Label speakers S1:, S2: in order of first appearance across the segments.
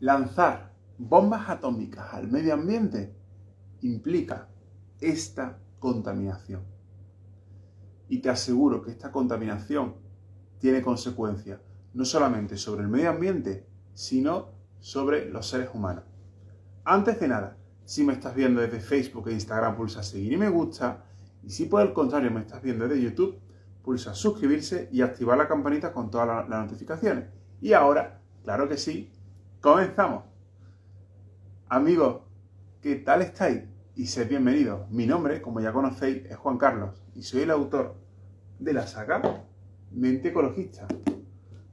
S1: Lanzar bombas atómicas al medio ambiente implica esta contaminación. Y te aseguro que esta contaminación tiene consecuencias no solamente sobre el medio ambiente, sino sobre los seres humanos. Antes de nada, si me estás viendo desde Facebook e Instagram, pulsa seguir y me gusta. Y si por el contrario me estás viendo desde YouTube, pulsa suscribirse y activar la campanita con todas las notificaciones. Y ahora, claro que sí, comenzamos. Amigos, ¿qué tal estáis? Y sed bienvenidos. Mi nombre, como ya conocéis, es Juan Carlos y soy el autor de la saga Mente Ecologista.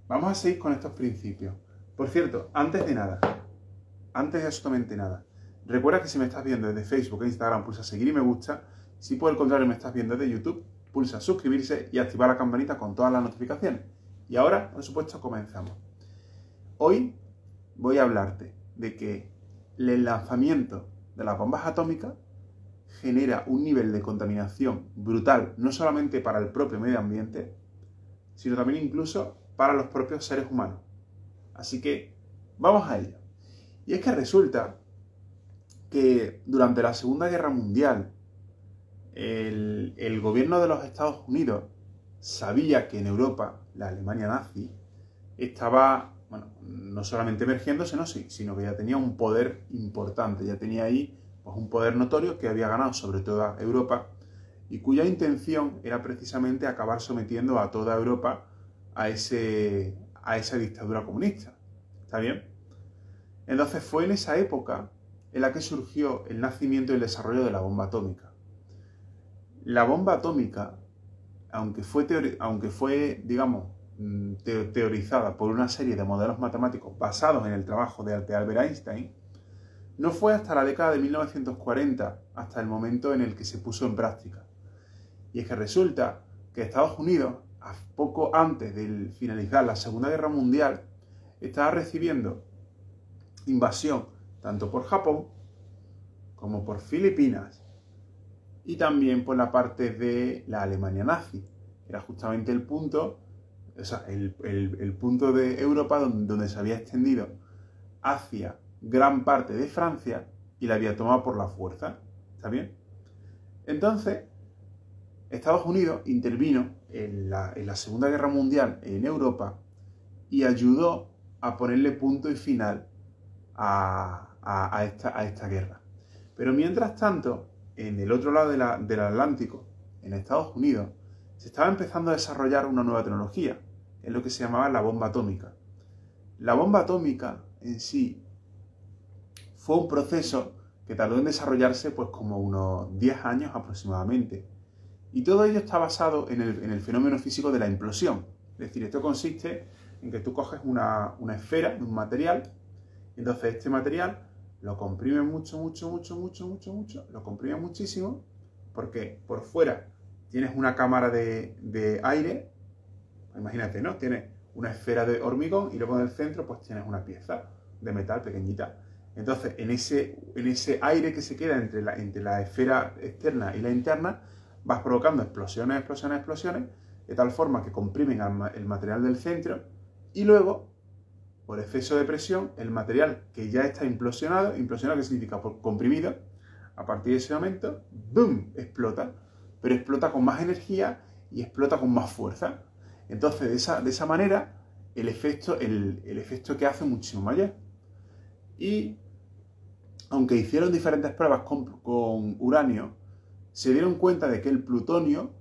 S1: Vamos a seguir con estos principios. Por cierto, antes de absolutamente nada, recuerda que si me estás viendo desde Facebook e Instagram, pulsa seguir y me gusta. Si por el contrario me estás viendo desde YouTube, pulsa suscribirse y activar la campanita con todas las notificaciones. Y ahora, por supuesto, comenzamos. Hoy voy a hablarte de que el lanzamiento de las bombas atómicas genera un nivel de contaminación brutal, no solamente para el propio medio ambiente, sino también incluso para los propios seres humanos. Así que vamos a ello. Y es que resulta que durante la Segunda Guerra Mundial, el gobierno de los Estados Unidos sabía que en Europa la Alemania nazi estaba, no solamente emergiéndose, sino que ya tenía un poder importante, ya tenía ahí pues, un poder notorio que había ganado sobre toda Europa y cuya intención era precisamente acabar sometiendo a toda Europa a esa dictadura comunista. ¿Está bien? Entonces fue en esa época en la que surgió el nacimiento y el desarrollo de la bomba atómica. La bomba atómica, aunque fue digamos, teorizada por una serie de modelos matemáticos basados en el trabajo de Albert Einstein, no fue hasta la década de 1940, hasta el momento en el que se puso en práctica. Y es que resulta que Estados Unidos, poco antes de finalizar la Segunda Guerra Mundial, estaba recibiendo invasión tanto por Japón como por Filipinas y también por la parte de la Alemania nazi. Era justamente el punto, el punto de Europa donde se había extendido hacia gran parte de Francia y la había tomado por la fuerza. ¿Está bien? Entonces, Estados Unidos intervino en la Segunda Guerra Mundial en Europa y ayudó a ponerle punto y final a esta guerra. Pero mientras tanto, en el otro lado del Atlántico, en Estados Unidos, se estaba empezando a desarrollar una nueva tecnología, es lo que se llamaba la bomba atómica. La bomba atómica en sí fue un proceso que tardó en desarrollarse pues como unos 10 años aproximadamente. Y todo ello está basado en el fenómeno físico de la implosión. Es decir, esto consiste en que tú coges una esfera de un material, entonces este material lo comprime mucho, lo comprime muchísimo, porque por fuera tienes una cámara de aire, imagínate, ¿no? Tienes una esfera de hormigón y luego en el centro pues tienes una pieza de metal pequeñita. Entonces, en ese aire que se queda entre la esfera externa y la interna, vas provocando explosiones, de tal forma que comprimen el material del centro y luego, por exceso de presión, el material que ya está implosionado, ¿qué significa? Por comprimido, a partir de ese momento, ¡boom!, explota, pero explota con más energía y explota con más fuerza. Entonces, de esa manera, el efecto que hace es muchísimo mayor. Y, aunque hicieron diferentes pruebas con uranio, se dieron cuenta de que el plutonio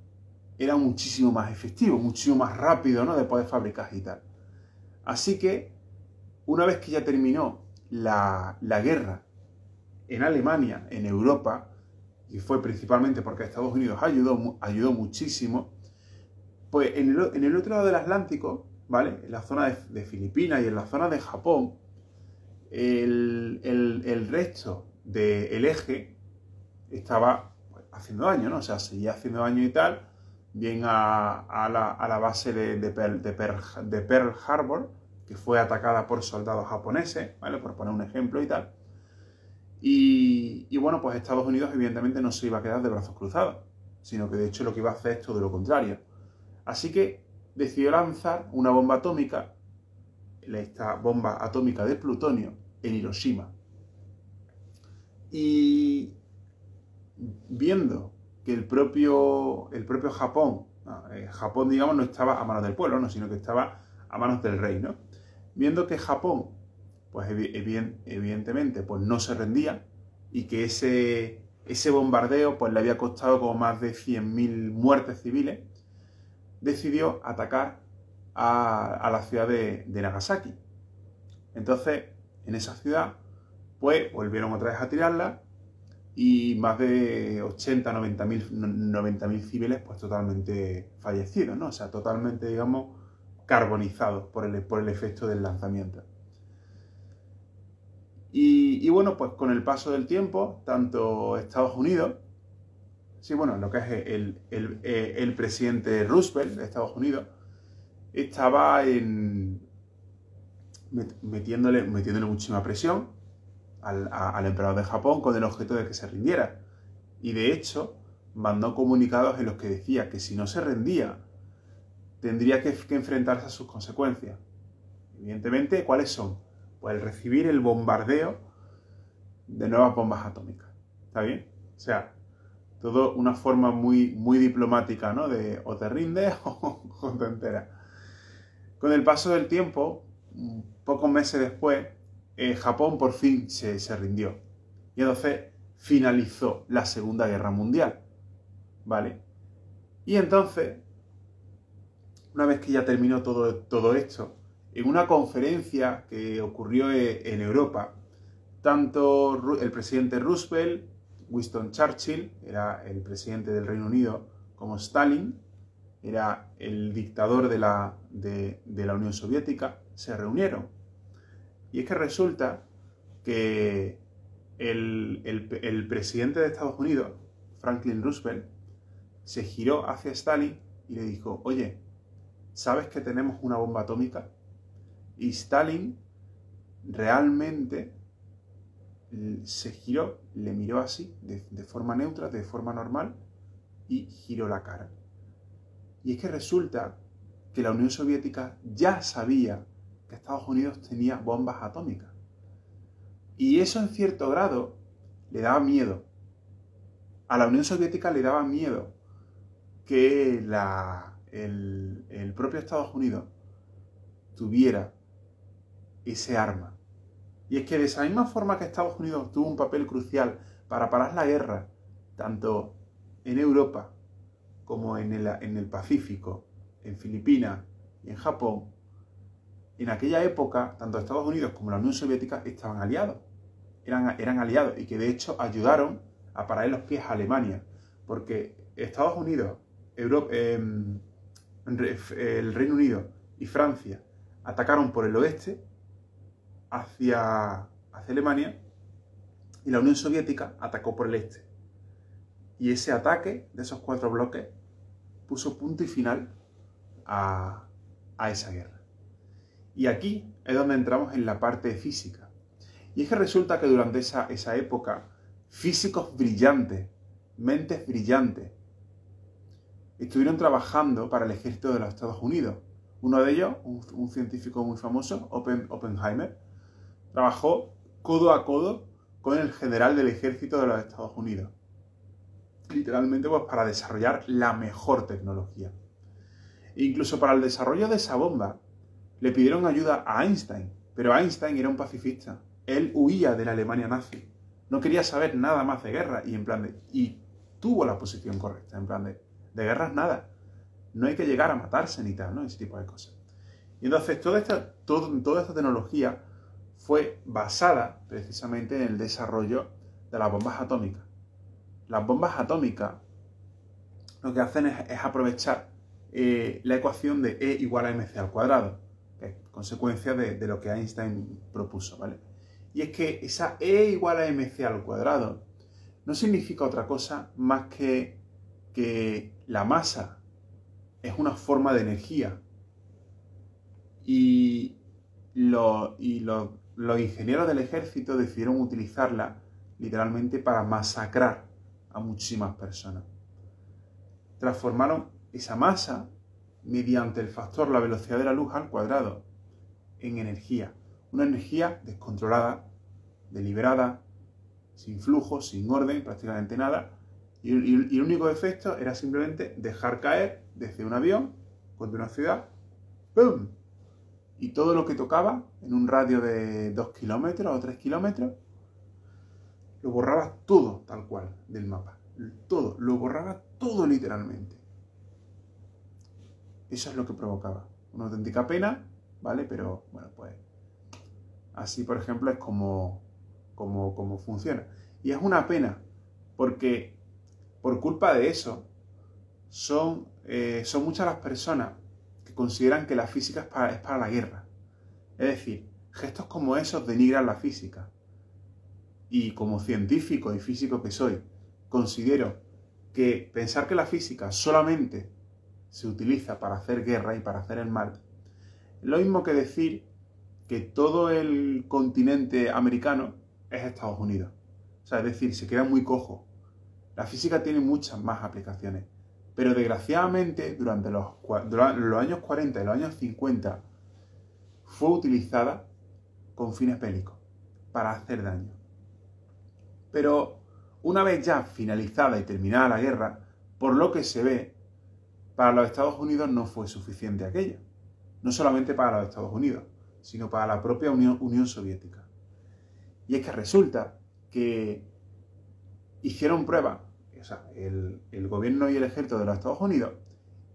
S1: era muchísimo más efectivo, muchísimo más rápido, ¿no?, de poder fabricar y tal. Así que, una vez que ya terminó la guerra en Alemania, en Europa, y fue principalmente porque Estados Unidos ayudó muchísimo, pues en el otro lado del Atlántico, ¿vale?, en la zona de Filipinas y en la zona de Japón, el resto del eje estaba haciendo daño, ¿no? O sea, seguía haciendo daño y tal, bien a la base de Pearl Harbor, que fue atacada por soldados japoneses, ¿vale? Por poner un ejemplo y tal. Y bueno, pues Estados Unidos evidentemente no se iba a quedar de brazos cruzados, sino que de hecho lo que iba a hacer es todo lo contrario. Así que decidió lanzar una bomba atómica, esta bomba atómica de plutonio, en Hiroshima. Y viendo que el propio Japón, Japón, digamos, no estaba a manos del pueblo, ¿no? Sino que estaba a manos del rey, ¿no? Viendo que Japón, pues evidentemente, pues no se rendía y que ese bombardeo pues le había costado como más de 100.000 muertes civiles, decidió atacar a la ciudad de Nagasaki. Entonces, en esa ciudad, pues volvieron otra vez a tirarla y más de 90.000 civiles pues totalmente fallecidos, ¿no? O sea, totalmente, digamos, carbonizados por el efecto del lanzamiento. Y bueno, pues con el paso del tiempo, tanto Estados Unidos, sí, bueno, lo que es el presidente Roosevelt de Estados Unidos, estaba metiéndole muchísima presión al emperador de Japón con el objeto de que se rindiera. Y de hecho, mandó comunicados en los que decía que si no se rendía, tendría que enfrentarse a sus consecuencias. Evidentemente, ¿cuáles son? Pues el recibir el bombardeo de nuevas bombas atómicas. ¿Está bien? O sea, todo una forma muy, muy diplomática, ¿no? De o te rindes o te enteras. Con el paso del tiempo, pocos meses después, Japón por fin se rindió. Y entonces finalizó la Segunda Guerra Mundial. ¿Vale? Y entonces, una vez que ya terminó todo esto, en una conferencia que ocurrió en Europa, tanto el presidente Roosevelt, Winston Churchill, era el presidente del Reino Unido, como Stalin, era el dictador de la Unión Soviética, se reunieron. Y es que resulta que el presidente de Estados Unidos, Franklin Roosevelt, se giró hacia Stalin y le dijo: oye, ¿sabes que tenemos una bomba atómica? Y Stalin realmente se giró, le miró así, de forma neutra, de forma normal, y giró la cara. Y es que resulta que la Unión Soviética ya sabía que Estados Unidos tenía bombas atómicas. Y eso en cierto grado le daba miedo. A la Unión Soviética le daba miedo que el propio Estados Unidos tuviera ese arma. Y es que de esa misma forma que Estados Unidos tuvo un papel crucial para parar la guerra, tanto en Europa como en el Pacífico, en Filipinas y en Japón, en aquella época, tanto Estados Unidos como la Unión Soviética estaban aliados. Eran aliados y que de hecho ayudaron a parar los pies a Alemania. Porque Estados Unidos, el Reino Unido y Francia atacaron por el oeste hacia Alemania y la Unión Soviética atacó por el este. Y ese ataque de esos cuatro bloques puso punto y final a esa guerra. Y aquí es donde entramos en la parte física. Y es que resulta que durante esa época, físicos brillantes, mentes brillantes, estuvieron trabajando para el ejército de los Estados Unidos. Uno de ellos, un científico muy famoso, Oppenheimer, trabajó codo a codo con el general del ejército de los Estados Unidos. Literalmente, pues, para desarrollar la mejor tecnología. E incluso para el desarrollo de esa bomba, le pidieron ayuda a Einstein, pero Einstein era un pacifista. Él huía de la Alemania nazi. No quería saber nada más de guerra y tuvo la posición correcta, en plan de guerras nada. No hay que llegar a matarse ni tal, ¿no? Ese tipo de cosas. Y entonces toda esta tecnología fue basada precisamente en el desarrollo de las bombas atómicas. Las bombas atómicas lo que hacen es aprovechar la ecuación de E igual a mc al cuadrado, que es consecuencia de lo que Einstein propuso, ¿vale? Y es que esa E igual a mc al cuadrado no significa otra cosa más que la masa es una forma de energía. Y los ingenieros del ejército decidieron utilizarla literalmente para masacrar a muchísimas personas. Transformaron esa masa mediante el factor la velocidad de la luz al cuadrado en energía. Una energía descontrolada deliberada, sin flujo, sin orden, prácticamente nada. Y el único efecto era simplemente dejar caer desde un avión contra una ciudad, ¡pum! Y todo lo que tocaba en un radio de 2 kilómetros o 3 kilómetros, lo borraba todo tal cual del mapa. Todo, lo borraba todo literalmente. Eso es lo que provocaba. Una auténtica pena, ¿vale? Pero, bueno, pues así, por ejemplo, es como funciona. Y es una pena, porque por culpa de eso, son muchas las personas que consideran que la física es para la guerra. Es decir, gestos como esos denigran la física. Y como científico y físico que soy, considero que pensar que la física solamente se utiliza para hacer guerra y para hacer el mal, es lo mismo que decir que todo el continente americano es Estados Unidos. O sea, es decir, se queda muy cojo. La física tiene muchas más aplicaciones, pero desgraciadamente durante los años 40 y los años 50 fue utilizada con fines bélicos, para hacer daño. Pero una vez ya finalizada y terminada la guerra, por lo que se ve, para los Estados Unidos no fue suficiente aquello. No solamente para los Estados Unidos, sino para la propia Unión Soviética. Y es que resulta que hicieron pruebas, o sea, el gobierno y el ejército de los Estados Unidos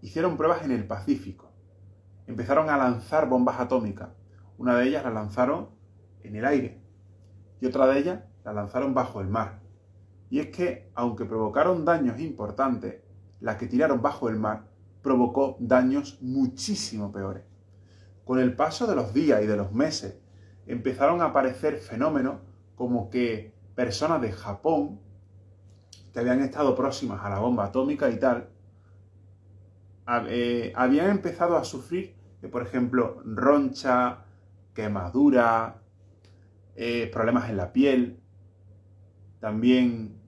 S1: hicieron pruebas en el Pacífico. Empezaron a lanzar bombas atómicas. Una de ellas la lanzaron en el aire y otra de ellas la lanzaron bajo el mar. Y es que, aunque provocaron daños importantes, la que tiraron bajo el mar provocó daños muchísimo peores. Con el paso de los días y de los meses, empezaron a aparecer fenómenos como que personas de Japón, que habían estado próximas a la bomba atómica y tal, habían empezado a sufrir, por ejemplo, roncha, quemadura, problemas en la piel, también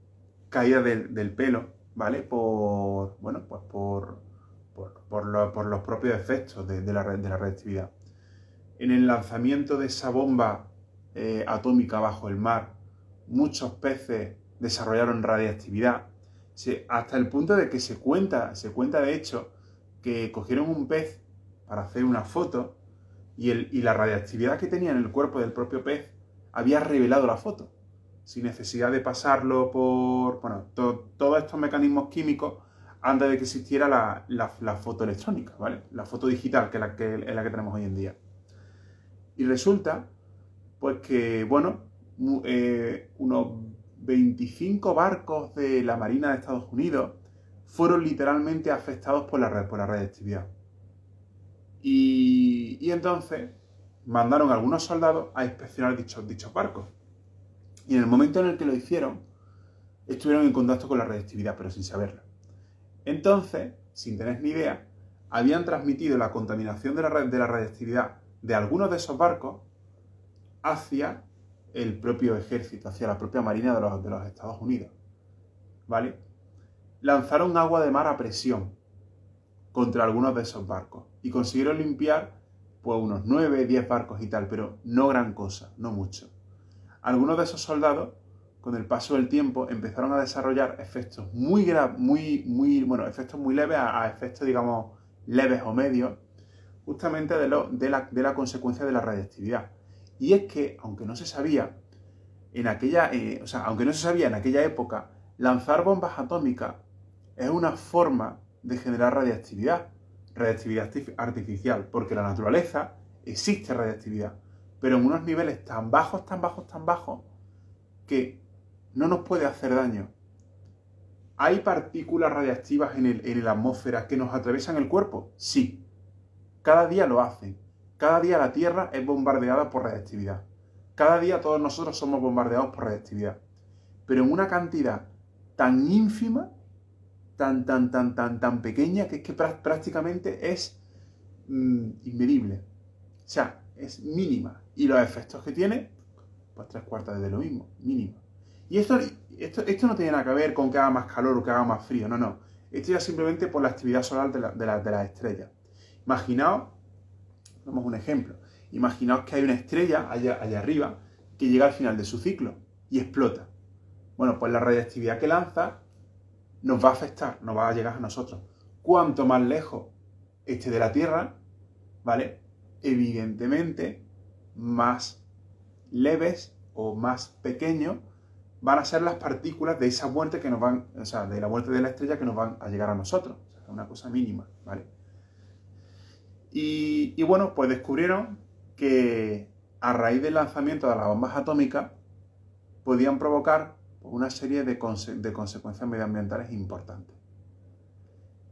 S1: caída del pelo, ¿vale? Por los propios efectos de la radiactividad. En el lanzamiento de esa bomba atómica bajo el mar, muchos peces desarrollaron radiactividad, hasta el punto de que se cuenta de hecho que cogieron un pez para hacer una foto y la radiactividad que tenía en el cuerpo del propio pez había revelado la foto, sin necesidad de pasarlo por, todos estos mecanismos químicos antes de que existiera la foto electrónica, ¿vale? La foto digital, que es la que tenemos hoy en día. Y resulta, pues que, unos 25 barcos de la Marina de Estados Unidos fueron literalmente afectados por la radiactividad. Y entonces mandaron a algunos soldados a inspeccionar dichos barcos. Y en el momento en el que lo hicieron, estuvieron en contacto con la radiactividad, pero sin saberlo. Entonces, sin tener ni idea, habían transmitido la contaminación de la radiactividad de algunos de esos barcos hacia el propio ejército, hacia la propia Marina de los Estados Unidos, ¿vale? Lanzaron agua de mar a presión contra algunos de esos barcos y consiguieron limpiar pues unos 9, 10 barcos y tal, pero no gran cosa, no mucho. Algunos de esos soldados, con el paso del tiempo, empezaron a desarrollar efectos efectos muy leves a efectos, digamos, leves o medios, justamente de la consecuencia de la radiactividad. Y es que, aunque no se sabía en aquella época, lanzar bombas atómicas es una forma de generar radiactividad artificial, porque en la naturaleza existe radiactividad, pero en unos niveles tan bajos, que no nos puede hacer daño. ¿Hay partículas radiactivas en la atmósfera que nos atraviesan el cuerpo? Sí. Cada día lo hacen. Cada día la Tierra es bombardeada por radiactividad. Cada día todos nosotros somos bombardeados por radiactividad. Pero en una cantidad tan ínfima, tan pequeña, que es que prácticamente es inmedible. O sea, es mínima. Y los efectos que tiene, pues 3/4 de lo mismo, mínimo. Y esto no tiene nada que ver con que haga más calor o que haga más frío, no. Esto ya simplemente por la actividad solar de las estrellas. Imaginaos, damos un ejemplo, imaginaos que hay una estrella allá arriba que llega al final de su ciclo y explota. Bueno, pues la radiactividad que lanza nos va a afectar, nos va a llegar a nosotros. Cuanto más lejos esté de la Tierra, ¿vale? Evidentemente, más leves o más pequeños van a ser las partículas de esa muerte que nos van, o sea, de la muerte de la estrella que nos van a llegar a nosotros. O sea, una cosa mínima, ¿vale? Y bueno, pues descubrieron que a raíz del lanzamiento de las bombas atómicas podían provocar una serie de consecuencias medioambientales importantes.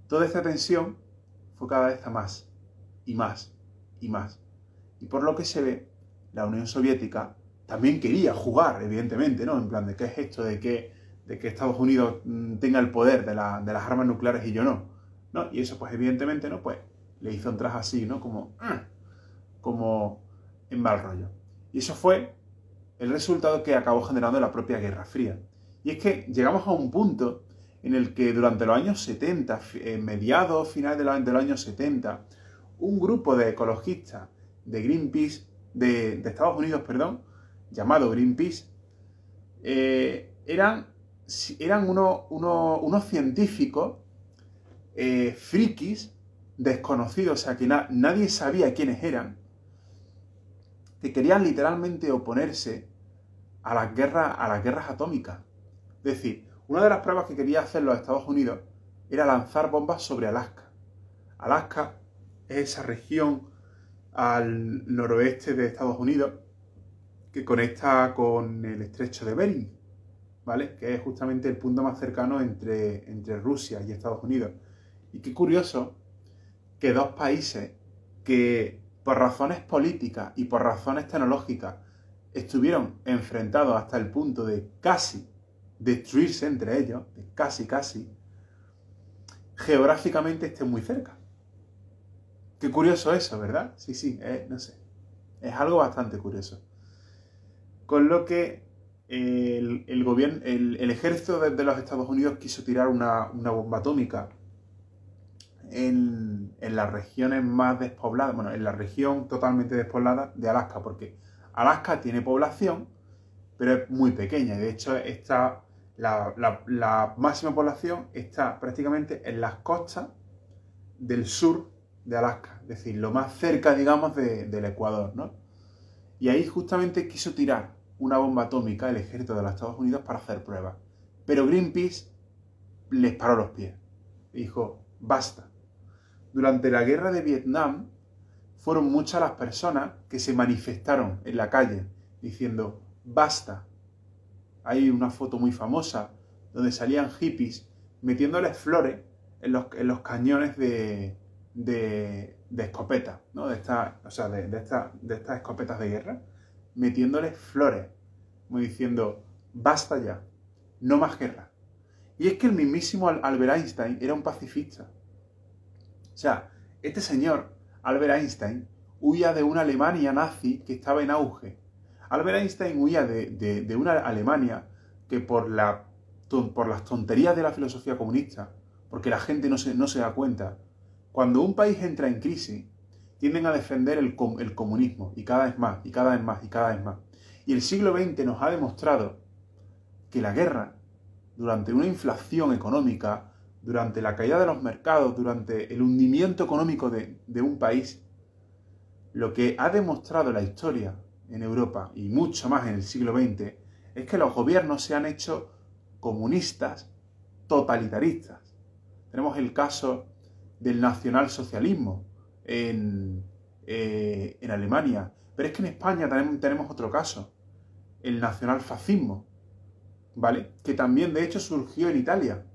S1: Toda esta tensión fue cada vez a más, y más, y más. Y por lo que se ve, la Unión Soviética también quería jugar, evidentemente, ¿no? En plan, ¿de qué es esto? De que Estados Unidos tenga el poder de las armas nucleares y yo no. ¿No? Y eso, pues, evidentemente, ¿no? Pues le hizo entrar así, ¿no? Como en mal rollo. Y eso fue el resultado que acabó generando la propia Guerra Fría. Y es que llegamos a un punto en el que durante los años 70, mediados, finales de los años 70, un grupo de ecologistas de Greenpeace, de Estados Unidos, perdón, llamado Greenpeace, eran unos científicos frikis, desconocidos, o sea que nadie sabía quiénes eran, que querían literalmente oponerse a las guerras atómicas. Es decir, una de las pruebas que quería hacer los Estados Unidos era lanzar bombas sobre Alaska. Alaska es esa región al noroeste de Estados Unidos que conecta con el estrecho de Bering, ¿vale? Que es justamente el punto más cercano entre Rusia y Estados Unidos. Y qué curioso que dos países que por razones políticas y por razones tecnológicas estuvieron enfrentados hasta el punto de casi destruirse entre ellos, de casi, geográficamente estén muy cerca. Qué curioso eso, ¿verdad? Sí, no sé. Es algo bastante curioso. Con lo que el ejército de los Estados Unidos quiso tirar una bomba atómica en las regiones más despobladas, bueno, en la región totalmente despoblada de Alaska, porque Alaska tiene población, pero es muy pequeña, y de hecho la máxima población está prácticamente en las costas del sur de Alaska, es decir, lo más cerca, digamos, del Ecuador, ¿no? Y ahí justamente quiso tirar una bomba atómica el ejército de los Estados Unidos para hacer pruebas. Pero Greenpeace les paró los pies. Dijo, basta. Durante la guerra de Vietnam fueron muchas las personas que se manifestaron en la calle diciendo, basta. Hay una foto muy famosa donde salían hippies metiéndoles flores en los cañones de escopeta, ¿no? De estas escopetas de guerra, metiéndoles flores, como diciendo, basta ya, no más guerra. Y es que el mismísimo Albert Einstein era un pacifista. O sea, este señor, Albert Einstein, huía de una Alemania nazi que estaba en auge. Albert Einstein huía de una Alemania que por las tonterías de la filosofía comunista, porque la gente no se da cuenta, cuando un país entra en crisis, tienden a defender el comunismo, y cada vez más, y cada vez más, y cada vez más. Y el siglo XX nos ha demostrado que la guerra, durante una inflación económica, durante la caída de los mercados, durante el hundimiento económico de un país, lo que ha demostrado la historia en Europa, y mucho más en el siglo XX, es que los gobiernos se han hecho comunistas, totalitaristas. Tenemos el caso del nacionalsocialismo en Alemania, pero es que en España tenemos otro caso, el nacionalfascismo, ¿vale? Que también de hecho surgió en Italia.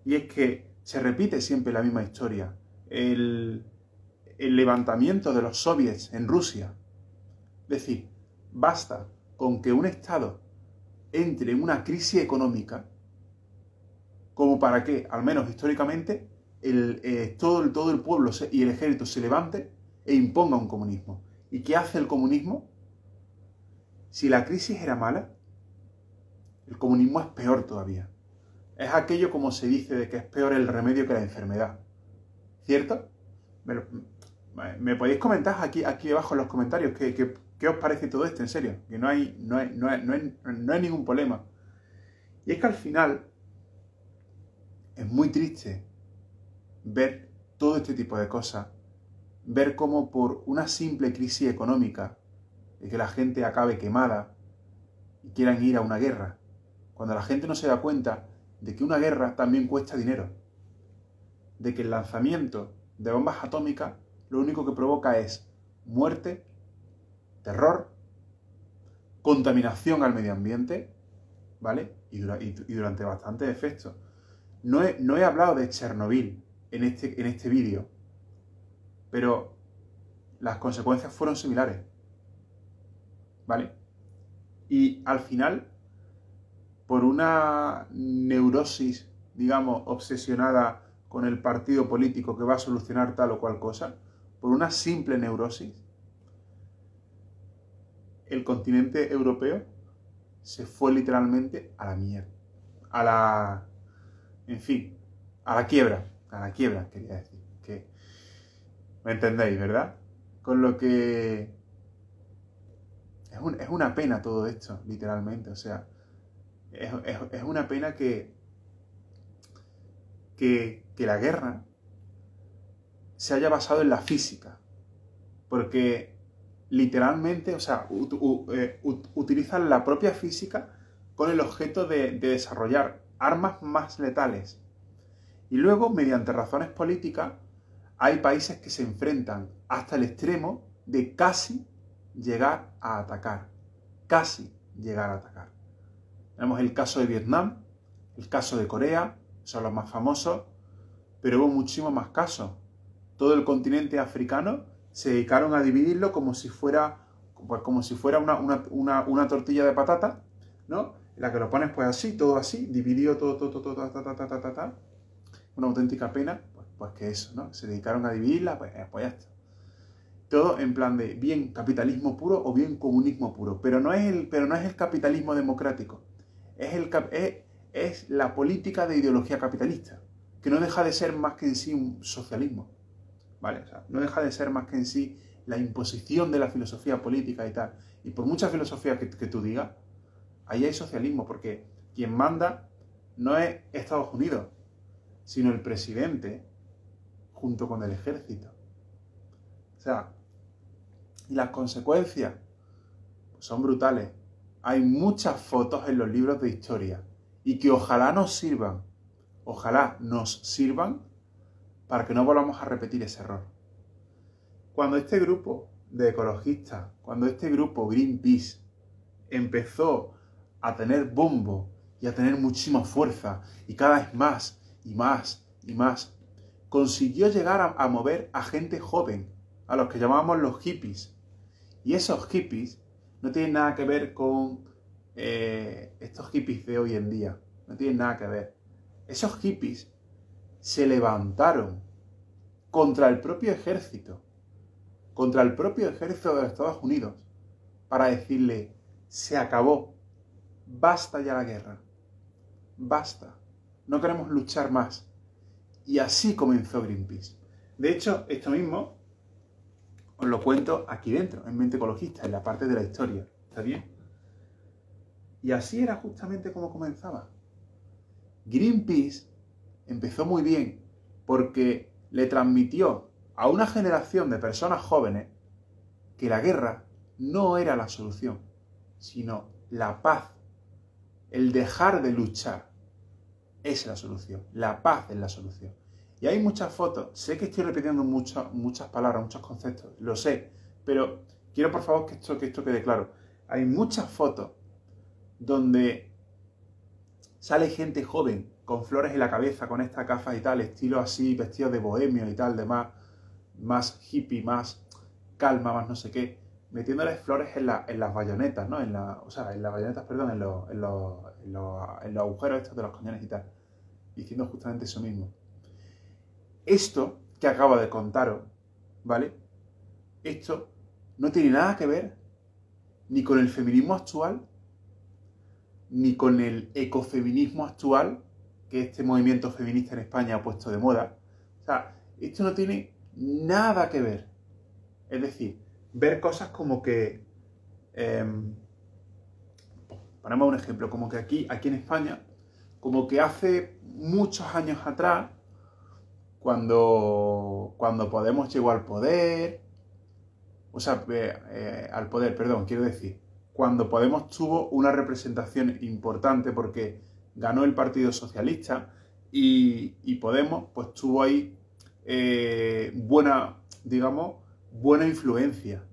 S1: Y es que se repite siempre la misma historia. El levantamiento de los soviets en Rusia. Es decir, basta con que un Estado entre en una crisis económica como para que, al menos históricamente, todo el pueblo y el ejército se levante e imponga un comunismo. ¿Y qué hace el comunismo? Si la crisis era mala, el comunismo es peor todavía. Es aquello como se dice de que es peor el remedio que la enfermedad. ¿Cierto? Me podéis comentar aquí abajo en los comentarios ¿Qué os parece todo esto? En serio, que no hay ningún problema. Y es que al final es muy triste ver todo este tipo de cosas, ver cómo por una simple crisis económica, de que la gente acabe quemada y quieran ir a una guerra, cuando la gente no se da cuenta de que una guerra también cuesta dinero, de que el lanzamiento de bombas atómicas lo único que provoca es muerte, terror, contaminación al medio ambiente, ¿vale? Y durante bastantes efectos. No he hablado de Chernobyl en este vídeo, pero las consecuencias fueron similares, ¿vale? Y al final, por una neurosis, digamos, obsesionada con el partido político que va a solucionar tal o cual cosa, por una simple neurosis, el continente europeo se fue literalmente a la mierda, en fin, a la quiebra, quería decir, que me entendéis, ¿verdad? Con lo que es una pena todo esto, literalmente, o sea, es una pena que la guerra se haya basado en la física, porque literalmente, o sea, utilizan la propia física con el objeto de desarrollar armas más letales. Y luego, mediante razones políticas, hay países que se enfrentan hasta el extremo de casi llegar a atacar. Casi llegar a atacar. Tenemos el caso de Vietnam, el caso de Corea, son los más famosos, pero hubo muchísimos más casos. Todo el continente africano se dedicaron a dividirlo como si fuera una tortilla de patata, ¿no? En la que lo pones pues así, todo así, dividido, todo, una auténtica pena, pues que eso, ¿no? Se dedicaron a dividirla, pues ya está. Todo en plan de bien capitalismo puro o bien comunismo puro, pero no es el capitalismo democrático, es la política de ideología capitalista, que no deja de ser más que en sí un socialismo, ¿vale? O sea, no deja de ser más que en sí la imposición de la filosofía política y tal. Y por mucha filosofía que tú digas, ahí hay socialismo, porque quien manda no es Estados Unidos, sino el presidente junto con el ejército. O sea, y las consecuencias son brutales. Hay muchas fotos en los libros de historia y que ojalá nos sirvan para que no volvamos a repetir ese error. Cuando este grupo de ecologistas, cuando este grupo Greenpeace empezó a tener bombo y a tener muchísima fuerza y cada vez más y más y más, consiguió llegar a mover a gente joven, a los que llamábamos los hippies. Y esos hippies no tienen nada que ver con estos hippies de hoy en día. No tienen nada que ver. Esos hippies se levantaron contra el propio ejército de Estados Unidos, para decirle, se acabó, basta ya la guerra, basta, no queremos luchar más. Y así comenzó Greenpeace. De hecho, esto mismo os lo cuento aquí dentro, en Mente Ecologista, en la parte de la historia, ¿está bien? Y así era justamente como comenzaba. Greenpeace empezó muy bien porque le transmitió a una generación de personas jóvenes que la guerra no era la solución, sino la paz. El dejar de luchar es la solución. La paz es la solución. Y hay muchas fotos. Sé que estoy repitiendo muchas palabras, muchos conceptos. Lo sé. Pero quiero por favor que esto quede claro. Hay muchas fotos donde sale gente joven con flores en la cabeza, con estas gafas y tal, estilo así, vestidos de bohemio y tal, de más hippie, más calma, más no sé qué, metiéndoles flores en las bayonetas, ¿no? en las bayonetas, perdón, en los agujeros estos de los cañones y tal, diciendo justamente eso mismo. Esto que acabo de contaros, ¿vale? Esto no tiene nada que ver ni con el feminismo actual, ni con el ecofeminismo actual que este movimiento feminista en España ha puesto de moda. O sea, esto no tiene nada que ver. Es decir, ver cosas como que ponemos un ejemplo, como que aquí en España, como que hace muchos años atrás, cuando Podemos llegó al poder, al poder, perdón, quiero decir, cuando Podemos tuvo una representación importante porque ganó el Partido Socialista y Podemos pues tuvo ahí buena influencia.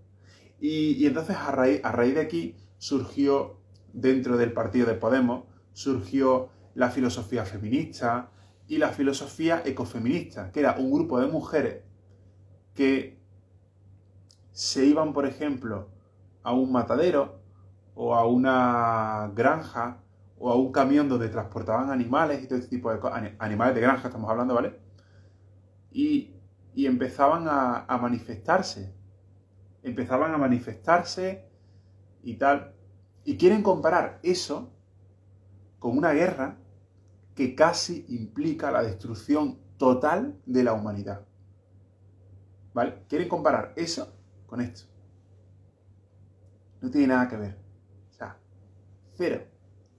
S1: Y entonces a raíz de aquí surgió, dentro del partido de Podemos, surgió la filosofía feminista y la filosofía ecofeminista, que era un grupo de mujeres que se iban, por ejemplo, a un matadero o a una granja o a un camión donde transportaban animales y todo este tipo de cosas, animales de granja estamos hablando, ¿vale? Y empezaban a manifestarse y tal. Y quieren comparar eso con una guerra que casi implica la destrucción total de la humanidad. ¿Vale? Quieren comparar eso con esto. No tiene nada que ver. O sea, cero.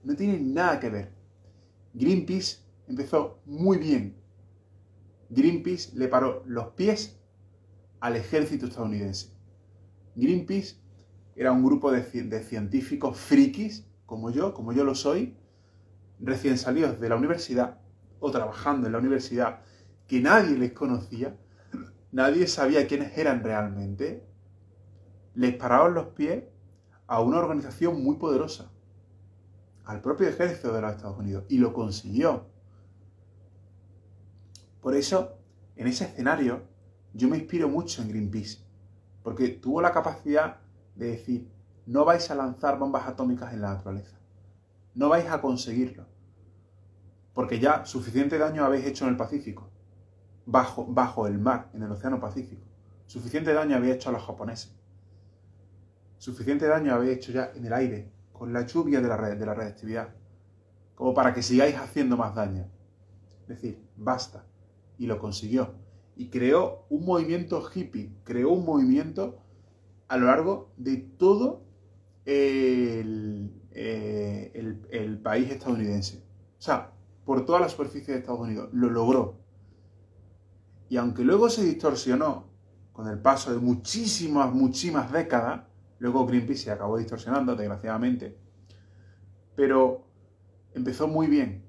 S1: No tiene nada que ver. Greenpeace empezó muy bien. Greenpeace le paró los pies al ejército estadounidense. Greenpeace era un grupo de científicos frikis, como yo lo soy, recién salidos de la universidad o trabajando en la universidad, que nadie les conocía, nadie sabía quiénes eran realmente. Les pararon los pies a una organización muy poderosa, al propio ejército de los Estados Unidos, y lo consiguió. Por eso, en ese escenario, yo me inspiro mucho en Greenpeace, porque tuvo la capacidad de decir, no vais a lanzar bombas atómicas en la naturaleza, no vais a conseguirlo, porque ya suficiente daño habéis hecho en el Pacífico, bajo el mar, en el Océano Pacífico. Suficiente daño habéis hecho a los japoneses. Suficiente daño habéis hecho ya en el aire, con la lluvia de la radiactividad, como para que sigáis haciendo más daño. Es decir, basta. Y lo consiguió. Y creó un movimiento hippie, creó un movimiento a lo largo de todo el país estadounidense. O sea, por toda la superficie de Estados Unidos. Lo logró. Y aunque luego se distorsionó con el paso de muchísimas décadas, luego Greenpeace se acabó distorsionando, desgraciadamente, pero empezó muy bien.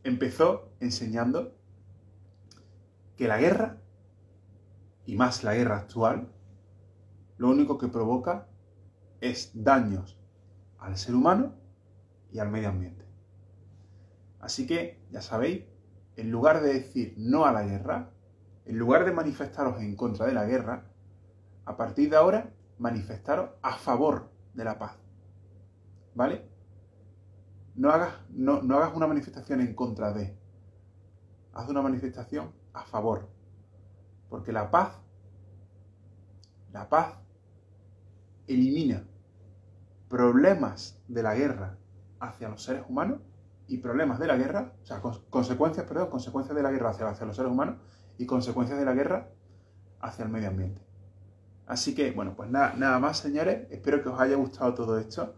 S1: Empezó enseñando que la guerra, y más la guerra actual, lo único que provoca es daños al ser humano y al medio ambiente. Así que, ya sabéis, en lugar de decir no a la guerra, en lugar de manifestaros en contra de la guerra, a partir de ahora, manifestaros a favor de la paz. ¿Vale? No hagas una manifestación en contra de. Haz una manifestación a favor. Porque la paz elimina problemas de la guerra hacia los seres humanos y problemas de la guerra, o sea, consecuencias de la guerra hacia los seres humanos y consecuencias de la guerra hacia el medio ambiente. Así que, bueno, pues nada más, señores. Espero que os haya gustado todo esto.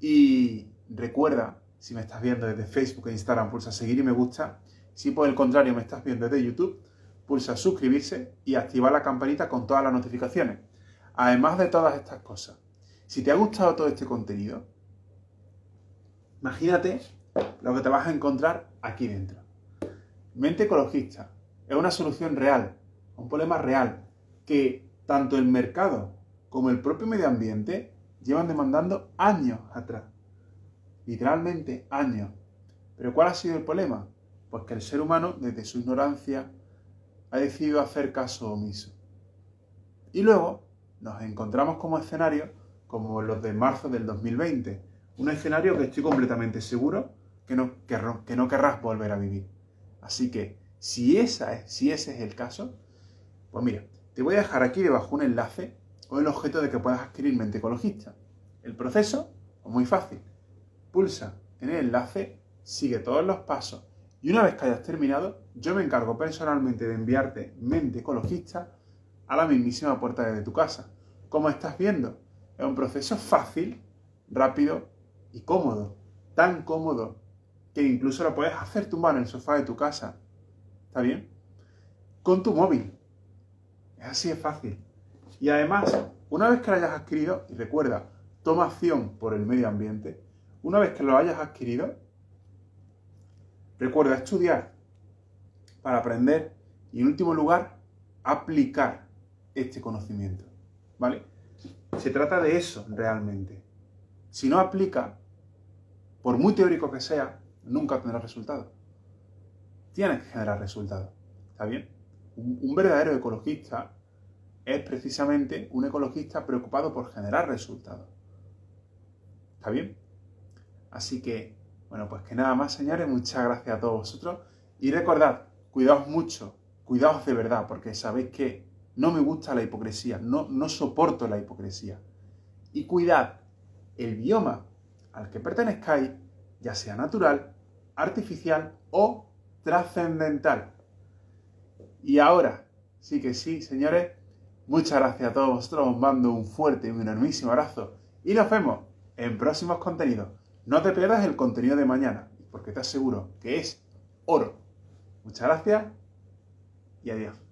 S1: Y recuerda, si me estás viendo desde Facebook e Instagram, pulsa seguir y me gusta. Si por el contrario me estás viendo desde YouTube, pulsa suscribirse y activar la campanita con todas las notificaciones. Además de todas estas cosas, si te ha gustado todo este contenido, imagínate lo que te vas a encontrar aquí dentro. Mente ecologista es una solución real, un problema real, que tanto el mercado como el propio medio ambiente llevan demandando años atrás. Literalmente años. ¿Pero cuál ha sido el problema? Pues que el ser humano, desde su ignorancia, ha decidido hacer caso omiso. Y luego nos encontramos como escenario como los de marzo del 2020. Un escenario que estoy completamente seguro que no querrás volver a vivir. Así que, si ese es el caso, pues mira, te voy a dejar aquí debajo un enlace con el objeto de que puedas adquirir Mente Ecologista. El proceso es muy fácil. Pulsa en el enlace, sigue todos los pasos y una vez que hayas terminado, yo me encargo personalmente de enviarte Mente Ecologista a la mismísima puerta de tu casa. Como estás viendo, Es un proceso fácil, rápido y cómodo. Tan cómodo que incluso lo puedes hacer tumbado en el sofá de tu casa. ¿Está bien? Con tu móvil. Es así de fácil. Y además, una vez que lo hayas adquirido, y recuerda, toma acción por el medio ambiente, una vez que lo hayas adquirido, recuerda estudiar para aprender y, en último lugar, aplicar este conocimiento. ¿Vale? Se trata de eso realmente. Si no aplica, por muy teórico que sea, nunca tendrás resultados. Tienes que generar resultados. ¿Está bien? Un verdadero ecologista es precisamente un ecologista preocupado por generar resultados. ¿Está bien? Así que, bueno, pues que nada más, señores. Muchas gracias a todos vosotros. Y recordad, cuidaos mucho, cuidaos de verdad, porque sabéis que no me gusta la hipocresía, no soporto la hipocresía. Y cuidad el bioma al que pertenezcáis, ya sea natural, artificial o trascendental. Y ahora, sí que sí, señores, muchas gracias a todos vosotros, os mando un fuerte y un enormísimo abrazo y nos vemos en próximos contenidos. No te pierdas el contenido de mañana, porque te aseguro que es oro. Muchas gracias y adiós.